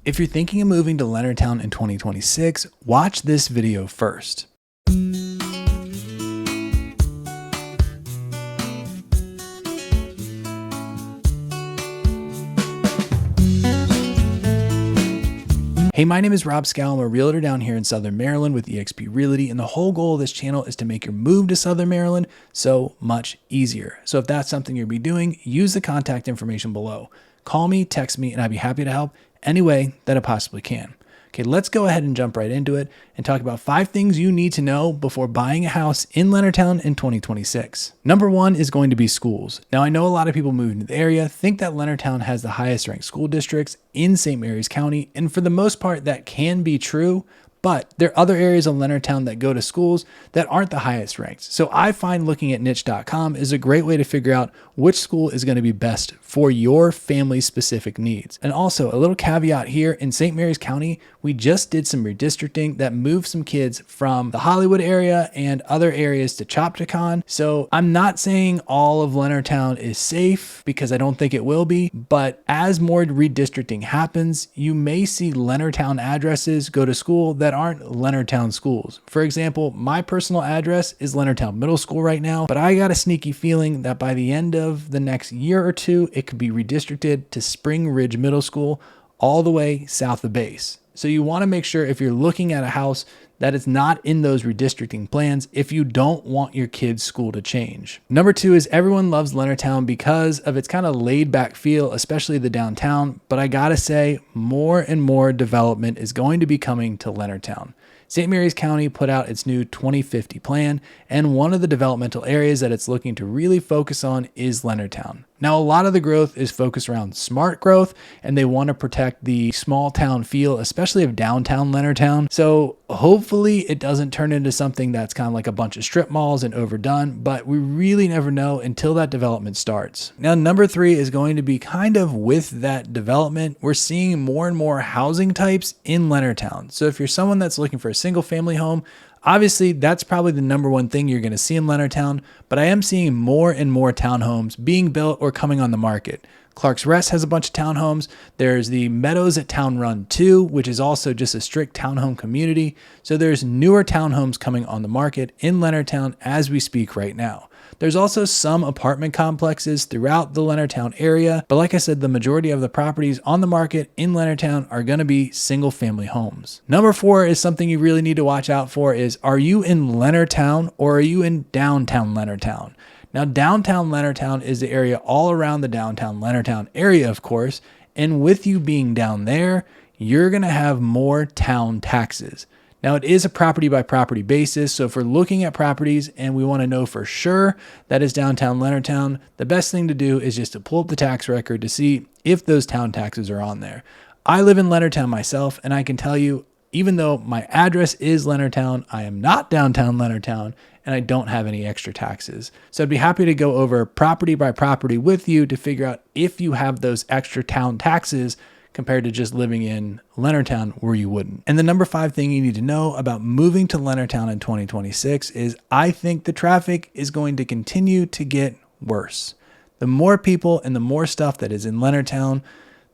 If you're thinking of moving to Leonardtown in 2026, watch this video first. Hey, my name is Rob Schou. I'm a realtor down here in Southern Maryland with EXP Realty, and the whole goal of this channel is to make your move to Southern Maryland so much easier. So if that's something you'll be doing, use the contact information below. Call me, text me, and I'd be happy to help any way that I possibly can. Okay, let's go ahead and jump right into it and talk about 5 things you need to know before buying a house in Leonardtown in 2026. Number 1 is going to be schools. Now, I know a lot of people moving to the area think that Leonardtown has the highest ranked school districts in St. Mary's County, and for the most part, that can be true. But there are other areas of Leonardtown that go to schools that aren't the highest ranked. So I find looking at niche.com is a great way to figure out which school is going to be best for your family's specific needs. And also a little caveat here, in St. Mary's County, we just did some redistricting that moved some kids from the Hollywood area and other areas to Chopticon. So I'm not saying all of Leonardtown is safe, because I don't think it will be, but as more redistricting happens, you may see Leonardtown addresses go to school that aren't Leonardtown schools. For example, my personal address is Leonardtown Middle School right now, but I got a sneaky feeling that by the end of the next year or two, it could be redistricted to Spring Ridge Middle School all the way south of base. So you want to make sure if you're looking at a house that it's not in those redistricting plans if you don't want your kid's school to change. Number 2 is everyone loves Leonardtown because of its kind of laid back feel, especially the downtown. But I gotta say, more and more development is going to be coming to Leonardtown. St. Mary's County put out its new 2050 plan, and one of the developmental areas that it's looking to really focus on is Leonardtown. Now, a lot of the growth is focused around smart growth, and they want to protect the small town feel, especially of downtown Leonardtown. So hopefully it doesn't turn into something that's kind of like a bunch of strip malls and overdone, but we really never know until that development starts. Now, number 3 is going to be kind of with that development. We're seeing more and more housing types in Leonardtown. So if you're someone that's looking for a single family home, obviously, that's probably the number 1 thing you're going to see in Leonardtown, but I am seeing more and more townhomes being built or coming on the market. Clark's Rest has a bunch of townhomes. There's the Meadows at Town Run 2, which is also just a strict townhome community. So there's newer townhomes coming on the market in Leonardtown as we speak right now. There's also some apartment complexes throughout the Leonardtown area, but like I said, the majority of the properties on the market in Leonardtown are going to be single family homes. Number 4 is something you really need to watch out for is, are you in Leonardtown or are you in downtown Leonardtown? Now, downtown Leonardtown is the area all around the downtown Leonardtown area, of course, and with you being down there, you're going to have more town taxes. Now, it is a property by property basis, so if we're looking at properties and we want to know for sure that is downtown Leonardtown, the best thing to do is just to pull up the tax record to see if those town taxes are on there. I live in Leonardtown myself, and I can tell you, even though my address is Leonardtown, I am not downtown Leonardtown, and I don't have any extra taxes. So I'd be happy to go over property by property with you to figure out if you have those extra town taxes compared to just living in Leonardtown where you wouldn't. And the number 5 thing you need to know about moving to Leonardtown in 2026 is I think the traffic is going to continue to get worse. The more people and the more stuff that is in Leonardtown,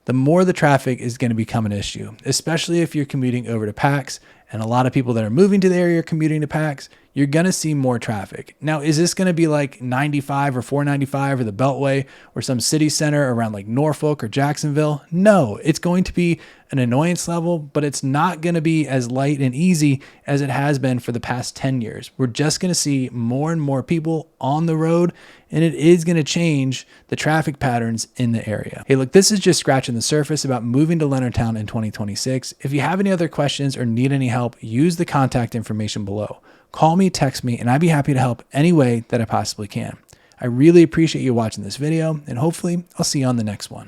the more the traffic is going to become an issue, especially if you're commuting over to PAX, and a lot of people that are moving to the area are commuting to PAX, you're going to see more traffic. Now, is this going to be like 95 or 495 or the Beltway or some city center around like Norfolk or Jacksonville? No, it's going to be an annoyance level, but it's not going to be as light and easy as it has been for the past 10 years. We're just going to see more and more people on the road, and it is going to change the traffic patterns in the area. Hey, look, this is just scratching the surface about moving to Leonardtown in 2026. If you have any other questions or need any help, use the contact information below. Call me, text me, and I'd be happy to help any way that I possibly can. I really appreciate you watching this video, and hopefully I'll see you on the next one.